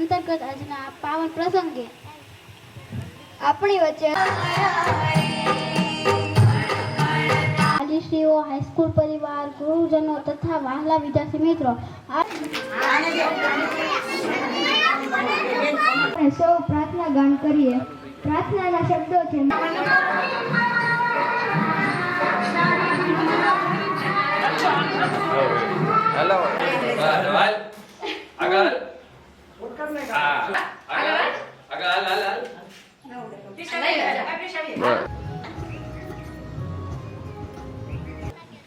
અંતર્ગત આજના પાવન પ્રસંગે આપણી વચ્ચે વાલીશ્રીઓ, હાઈસ્કૂલ પરિવાર, ગુરુજનો તથા વહાલા વિદ્યાર્થી મિત્રો સૌ પ્રાર્થના ગાન કરીએ. પ્રાર્થનાના શબ્દો છે હેલો આગળ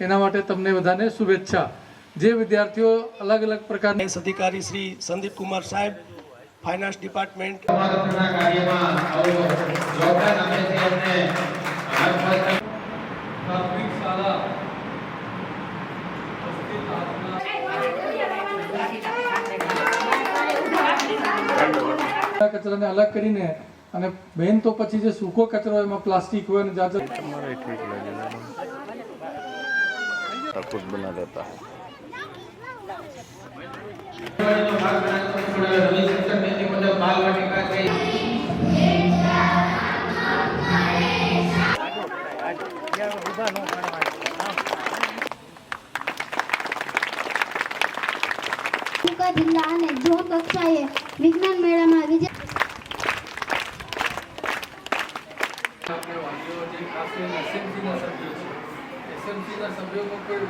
એના માટે તમને બધાને શુભેચ્છા. જે વિદ્યાર્થીઓ અલગ અલગ પ્રકારના અધિકારી શ્રી સંદીપ કુમાર સાહેબ, ફાઇનાન્સ ડિપાર્ટમેન્ટ કચરાને અલગ કરીને અને બેન તો પછી જે સૂકો કચરો એમાં પ્લાસ્ટિક હોય ને જાતે खुद बना देता है. જિલ્લા અને ઝોન કક્ષાએ વિજ્ઞાન મેળામાં વિજય સભ્યોમાં કોઈ